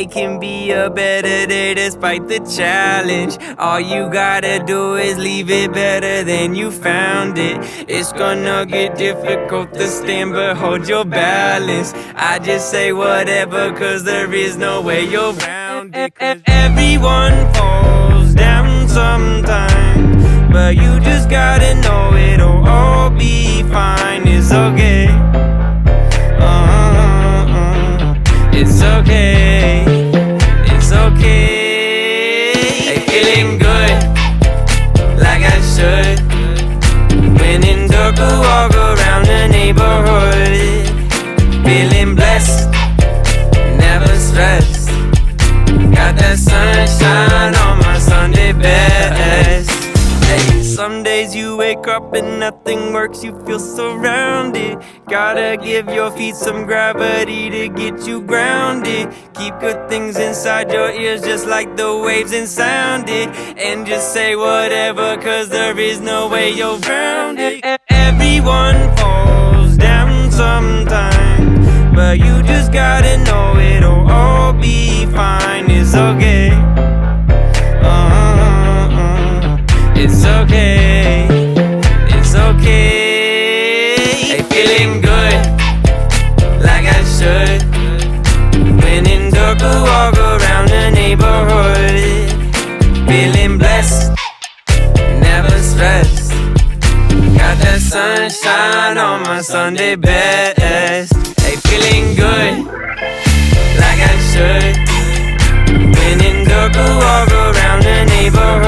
day can be a better day despite the challenge. All you gotta do is leave it better than you found it. It's gonna get difficult to stand, but hold your balance. I just say whatever, cause there is no way you're round it. Everyone falls down sometime, but you just gotta know it'll all be fine. It's okay. It's okay. It's okay. Hey, feeling good, like I should. When in dark, I walk around the neighborhood. Feeling blessed, never stressed. Got that sunshine on my Sunday best. Hey, some days you wake up and nothing works, you feel surrounded. Gotta give your feet some gravity to get you grounded. Keep good things inside your ears just like the waves and sound it. And just say whatever, cause there is no way you're round it. Everyone falls down sometime, but you just gotta know it'll all be fine. It's okay. It's okay. It's okay. Hey, feeling good, like I should. When in dark, I walk around the neighborhood. Feeling blessed, never stressed. Got that sunshine on my Sunday best. Hey, feeling good, like I should. When in dark, I walk around the neighborhood.